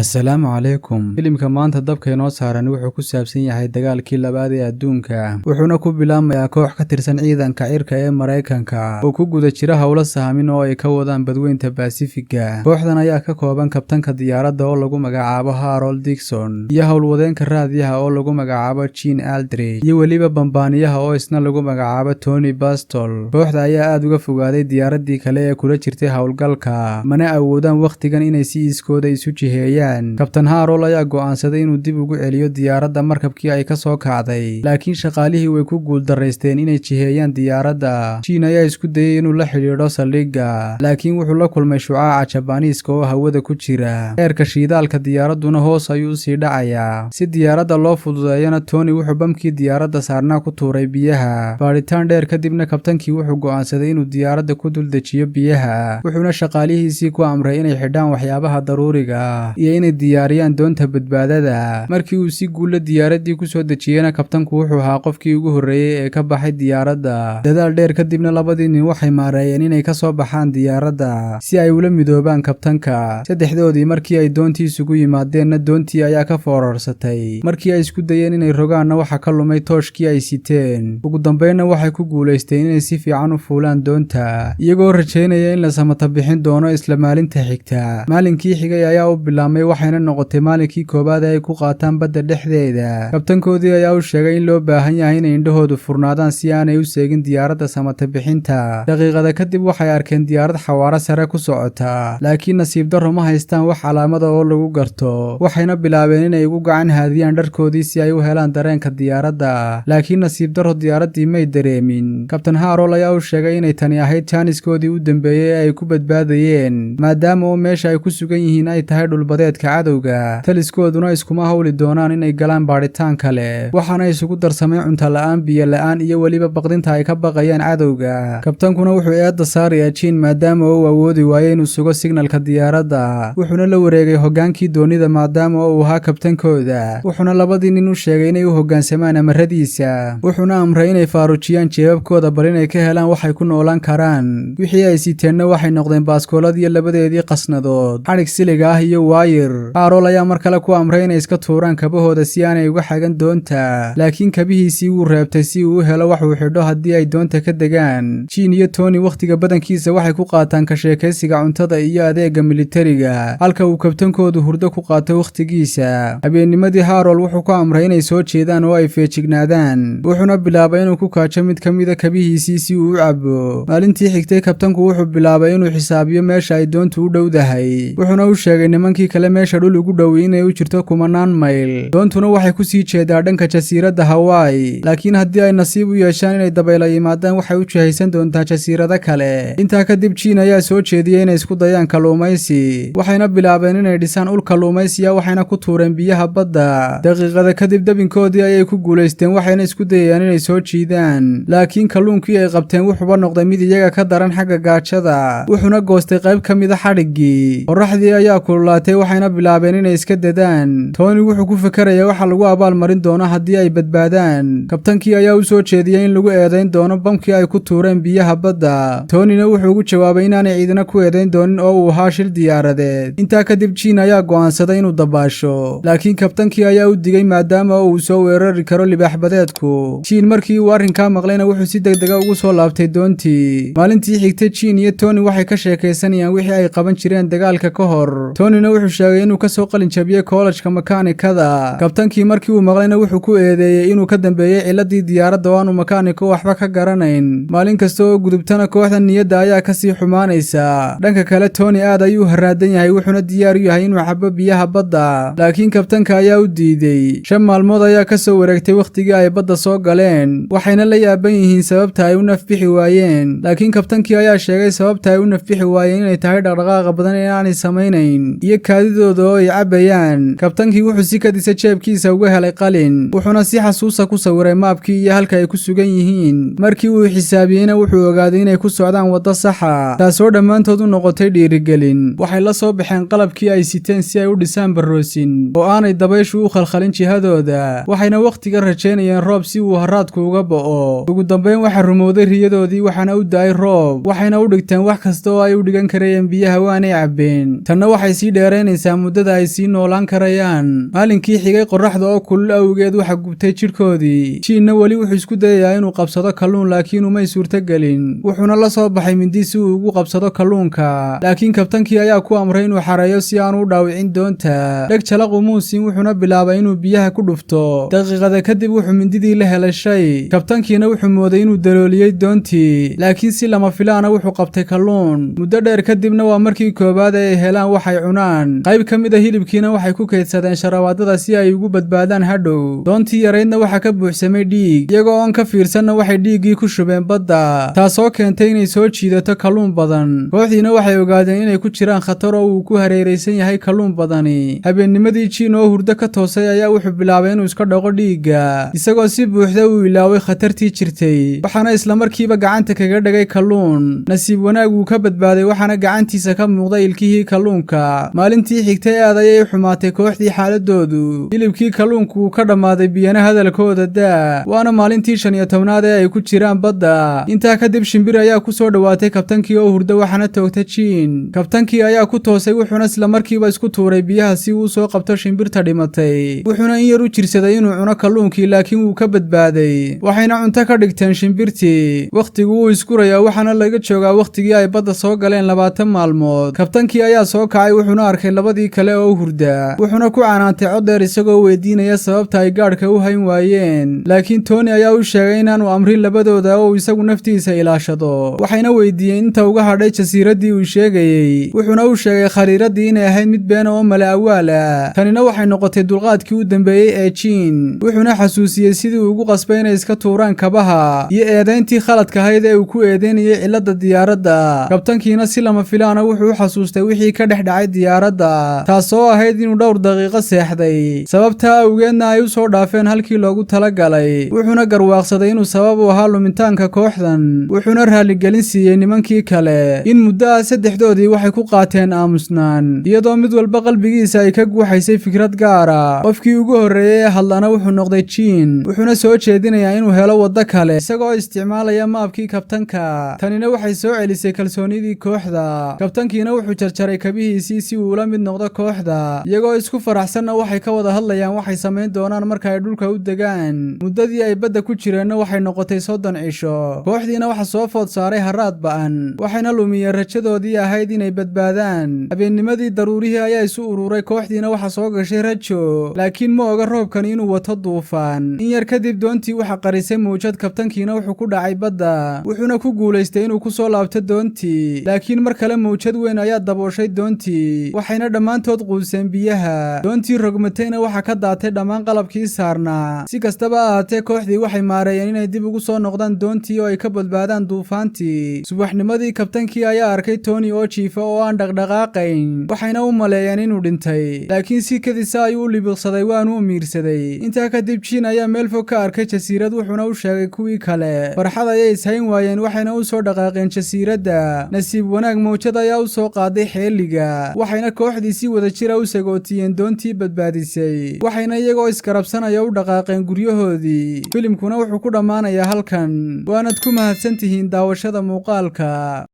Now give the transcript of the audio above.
Assalaamu calaykum. Filimka maanta dabka inoo saaran wuxuu ku saabsan yahay dagaalkii labaad ee adduunka. Wuxuuna ku bilaabmayaa koox ka tirsan ciidanka cirka ee Mareykanka oo ku guda jira howlo sahmin oo ay ka wadaan badweynta Pacifiga. Kooxdan ayaa ka kooban kabtanka diyaaradda oo lagu magacaabo Harold Dixon iyo howlwadeenka raadiyaha oo lagu magacaabo Gene Aldridge iyo weliba bambaaniyaha oo isna lagu magacaabo Tony Bastol. Kooxda ayaa aad uga fogaaday diyaaraddii kale ee kula jirtay howlgalka, mana awoodaan waqtigan inay si iskooda isu jiheeyaan. Kabtan Harold ayaa go'aansaday inuu dib ugu celiyo diyaaradda markabkii ay ka soo kacday, laakiin shaqaalihii way ku guuldareysteen inay jiheeyaan diyaaradda. Gene ayaa isku dayay inuu la xidhiidho saldhigga, laakiin wuxuu la kulmay shucaaca Jabaaniiska oo hawada ku jira. Heerka shidaalka diyaaradduna hoos ayuu usii dhacayaa. Si diyaaradda loo fududeeyana, Tony wuxuu bamkii diyaaradda saarnaa ku tuuray biyaha. Baadhitaan dheer kadibna kabtankii wuxuu go'aansaday inuu diyaaradda ku dul dejiyo biyaha, wuxuuna shaqaalihiisii ku amray inay xidhaan waxyaabaha daruuriga iyo inay diyaariyaan doonta badbaadada. Markii uu si guul diyaaraddii ku soo dejiyena, kabtanku wuxuu ahaa qofkii ugu horreeyay ee ka baxay diyaaradda. Dadaal dheer kadibna labadii nin waxay maareeyeen inay ka soo baxaan diyaaradda si ay ula midoobaan kabtanka. Saddexdoodii markii ay doontii isugu yimaadeenna, doontii ayaa ka foorarsatay. Markii ay isku dayeen inay rogaanna, waxa ka lumay tooshkii ay siteen. Ugu dambeynna waxay ku guulaysteen inay si fiican u fuulaan doonta, iyagoo rajeynaya in la samata bixin doono isla maalinta xigta. Maalinkii xigay ayaa u bilaabmay, waxayna noqotay maalinkii koowaad ee ay ku qaataan badda dhexdeeda. Kabtankoodii ayaa u sheegay in loo baahan yahay inay indhahoodu furnaadaan si aanay u seegin diyaaradda samata bixinta. Daqiiqada kadib waxay arkeen diyaarad xawaaro sare ku socota, laakiin nasiib darro ma haystaan wax calaamada oo lagu garto. Waxayna bilaabeen inay ugu gacan haadiyaan dharkoodii si ay u helaan dareenka diyaaradda, laakiin nasiib darro diyaaraddii may dareemin. Kabtan Harold ayaa u sheegay inay tani ahayd jaaniskoodii u dambeeyay ee ay ku badbaadayeen, maadaama oo meesha ay ku sugan yihiin ay tahay dhulbadeedka cadowga. Taliskooduna iskuma hawli doonaan inay galaan baadhitaan kale, waxaana isugu darsamay cunto la'aan, biyo la'aan iyo weliba baqdinta ay ka baqayaan cadowga. Kabtankuna wuxuu eedda saarayaa Gene maadaama uu awoodi waayay inuu sugo signalka diyaaradda, wuxuuna la wareegay hoggaankii doonida maadaama uu ahaa kabtankooda. Wuxuuna labadii nin u sheegay inay u hoggaansamaan amaradiisa, wuxuuna amray inay faarujiyaan jeebabkooda bal inay ka helaan waxay ku noolaan karaan. Wixii ay siteenna waxay noqdeen baaskoolad iyo labadeedii qasnadood, xadhig siliga ah iyo waayir. Harold ayaa mar kale ku amray inay iska tuuraan kabahooda si aanay uga xagan doonta, laakiin kabihiisii wuu reebtay si uu u helo wax uu xidho haddii ay doonta ka degaan. Gene iyo Tony wakhtiga badankiisa waxay ku qaataan ka sheekaysiga cuntada iyo adeegga militariga, halka uu kabtankoodu hurdo ku qaato wakhtigiisa. Habeennimadii Harold wuxuu ku amray inay soo jeedaan oo ay feejignaadaan, wuxuuna bilaabay inuu ku kaajo mid ka mida kabihiisii si uu u cabo. Maalintii xigtay, kabtanku wuxuu bilaabay inuu xisaabiyo meesha ay doontu u dhowdahay, wuxuuna u sheegay nimankii kale meesha dhul ugu dhow inay u jirto 10 mayl. Doontuna waxay ku sii jeedaa dhanka jasiiradda Hawaii, laakiin haddii ay nasiib u yeeshaan inay dabaylo yimaadaan, waxay u jihaysan doontaa jasiirado kale. Intaa kadib, Gene ayaa soo jeediyay inay isku dayaan kalluumaysi, waxayna bilaabeen inay dhisaan ul kalluumaysiya, waxayna ku tuureen biyaha badda. Daqiiqada kadib, dabinkoodii ayay ku guulaysteen, waxayna isku dayayaan inay soo jiidaan, laakiin kalluunkii ay qabteen wuxuuba noqday mid iyaga ka daran xagga gaajada, wuxuuna goostay qayb ka mida xadhiggii. Qorraxdii ayaa kululaatay, waxayna bilaabeen inay iska dadaan. Tony wuxuu ku fikerayaa waxa lagu abaalmarin doono haddii ay badbaadaan. Kabtankii ayaa u soo jeediyay in lagu eedayn doono bamkii ay ku tuureen biyaha badda. Tonyna wuxuu ugu jawaabay inaanay ciidana ku eedayn doonin oo uu ahaa shil diyaaradeed. Intaa kadib, Gene ayaa go'aansaday inuu dabaasho, laakiin kabtankii ayaa u digay maadaama uu soo weerari karo libaax badeedku. Gene markii uu arrinkaa maqlayna wuxuu si degdega ugu soo laabtay doontii. Maalintii xigtay, Gene iyo Tony waxay ka sheekaysanayaan wixii ay qaban jireen dagaalka ka hor. Tonyna wuxuu sheegay inuu ka soo qalin jabiyay koolajka makaanikada. Kabtankii markii uu maqlayna wuxuu ku eedeeyay inuu ka dambeeyay ciladii diyaaradda oo aanu makaaniko waxba ka garanayn. Maalin kasta oo gudubtana, kooxda niyadda ayaa ka sii xumaanaysa. Dhanka kale, Tony aad ayuu haraadan yahay, wuxuuna diyaar u yahay inuu cabo biyaha badda, laakiin kabtanka ayaa u diiday. 5 maalmood ayaa ka soo wareegtay wakhtigii ay badda soo galeen, waxayna la yaaban yihiin sababta ay u nafbixi waayeen. Laakiin kabtankii ayaa sheegay sababta ay u nafbixi waayeen inay tahay dhaqdhaqaaqa badan ee aanay samaynayn iyo kaadidooda oo ay cabayaan. Kabtankii wuxuu si kadisa jeebkiisa uga helay qalin, wuxuuna si xasuusa ku sawiray maabkii iyo halka ay ku sugan yihiin. Markii uu xisaabiyeyna, wuxuu ogaaday inay ku socdaan waddo saxa, taasoo dhammaantood u noqotay dhiirigelin. Waxay la soo baxeen qalabkii ay siteen si ay u dhisaan baroosin oo aanay dabayshu u khalkhalin jihadooda, waxayna wakhtiga rajeynayeen roob si uu haraadku uga bo'o. Ugu dambeyn, waxaa rumowday riyadoodii, waxaana u da'ay roob, waxayna u dhigteen wax kasta oo ay u dhigan karayeen biyaha waanay cabbeen. Tanna waxay sii dheeraynaysaa xitaa muddada ay sii noolaan karayaan. maalinkii xigay qorraxda oo kulul awgeed waxa gubtay jidhkoodii. jiinna weli wuxuu isku dayayaa inuu qabsado kalluun laakiin umay suurtagelin. wuxuuna la soo baxay mindi si uu ugu qabsado kalluunka, laakiin kabtankii ayaa ku amray inuu xareeyo si aanu u dhaawicin doonta. dheg jalaq umuu siin, wuxuuna bilaabay inuu biyaha ku dhufto. daqiiqada kadib wuxuu mindidii la helay shay. kabtankiina wuxuu mooday inuu dalooliyey doontii, laakiin si lama filaana wuxuu qabtay kalluun. muddo dheer kadibna waa markii koowaad ay helaan waxay cunaan. qayb ka mid a hilibkiina waxay ku kaydsadeen sharabaadada si ay ugu badbaadaan hadhow. doontii yaraydna waxaa ka buuxsamay dhiig, iyagoo oon ka fiirsanna waxay dhiiggii ku shubeen badda, taasoo keentay inay soo jiidato kalluun badan. kooxdiina waxay ogaadeen inay ku jiraan khatar oo uu ku hareeraysan yahay kalluun badani. habeennimadii jiin oo hurdo ka toosay ayaa wuxuu bilaabay inuu iska dhaqo dhiigga, isagoo si buuxda u ilaaway khatartii jirtay. waxaana islamarkiiba gacanta kaga dhagay kalluun. nasiib wanaag wuu ka badbaaday, waxaana gacantiisa ka muuqda ilkihii kalluunka. maalintii xigtay aad ayay u xumaatay kooxdii xaaladoodu. hilibkii kalluunku wuu ka dhammaaday, biyana hadalkooda daa. waana maalintii 15aad ee ay ku jiraan badda. intaa kadib shimbir ayaa ku soo dhowaatay kabtankii oo hurdo, waxaana toogtay jiin. kabtankii ayaa ku toosay, wuxuuna islamarkiiba isku tuuray biyaha si uu soo qabto shimbirta dhimatay. wuxuuna in yar u jirsaday inuu cuno kalluunkii, laakiin wuu ka badbaaday. waxayna cunto ka dhigteen shimbirtii. wakhtigu wuu iskurayaa, waxaana laga joogaa wakhtigii ay badda soo galeen 20 maalmood. kabtankii ayaa soo kacay, wuxuuna arkay labadii kale oo hurda. wuxuuna ku canaantay cod dheer isagoo weydiinaya sababta ay gaadhka u hayn waayeen. laakiin Tony ayaa u sheegay inaanu amrin labadooda oo isagu naftiisa ilaashado. waxayna weydiiyeen inta uga hadhay jasiiraddii uu sheegayey. wuxuuna u sheegay khariiradii inay ahayd mid been oo mala awaal ah. tanina waxay noqotay dulqaadkii u dambeeyey ee jiin. wuxuuna xasuusiyey sidii uu ugu qasbay inay iska tuuraan kabaha, iyo eedayntii khaladka ahayd ee uu ku eedeynayay cilladda diyaaradda. kabtankiina si lama filaana wuxuu u xasuustay wixii ka dhex dhacay diyaaradda, taasoo ahayd inuu dhowr daqiiqo seexday. sababtaa awgeedna ay u soo dhaafeen halkii loogu talagalay. wuxuuna garwaaqsaday inuu sabab u ahaa lumitaanka kooxdan. wuxuuna raaligelin siiyey nimankii kale. in muddo ah saddexdoodii waxay ku qaateen aamusnaan, iyadoo mid walba qalbigiisa ay ka guuxaysay fikrad gaara. qofkii ugu horreeyey ee hadlana wuxuu noqday jiin. wuxuuna soo jeedinayaa inuu helo waddo kale, isagoo isticmaalaya maabkii kabtanka. tanina waxay soo celisay kalsoonidii kooxda. kabtankiina wuxuu jarjaray kabihiisii si uu ula mid noqdo kooxda. iyagoo isku faraxsanna waxay ka wada hadlayaan waxay samayn doonaan marka ay dhulka u degaan. muddadii ay badda ku jireenna waxay noqotay 30 cisho. kooxdiina waxa soo food saaray haraad ba'an, waxayna lumiyeen rajadoodii ahayd inay badbaadaan. habeennimadii daruurihii ayaa isu ururay, kooxdiina waxa soo gashay rajo, laakiin ma oga roobkan inuu wato duufaan. in yar kadib doontii waxa qarisay mawjad. kabtankiina wuxuu ku dhacay badda, wuxuuna ku guulaystay inuu ku soo laabto doontii. laakiin mar kale mawjad weyn ayaa dabooshay doontii, waxayna dhammaantood quuseen biyaha. doontii rogmatayna waxa ka daatay dhammaan qalabkii saarnaa. si kastaba ahaatee kooxdii waxay maareeyeen inay dib ugu soo noqdaan doontii oo ay ka badbaadaan duufaantii. subaxnimadii kabtankii ayaa arkay Tony oo jiifa oo aan dhaqdhaqaaqayn, waxayna u maleeyeen inuu dhintay. laakiin si kadisa ayuu u libiqsaday, waanu u miirsaday. intaa kadib jiin ayaa meel fog ka arkay jasiirad, wuxuuna u sheegay kuwii kale. farxad ayay ishayn waayeen, waxayna u soo dhaqaaqeen jasiiradda. nasiib wanaag mawjad ayaa u soo qaaday xeeliga, waxayna kooxdii si wada jira u sagootiyeen doontii badbaadisay. waxayna iyagoo iskarabsanaya u dhaqaaqeen guryahoodii. filimkuna wuxuu ku dhammaanayaa halkan. waanad ku mahadsantihiin daawashada muuqaalka.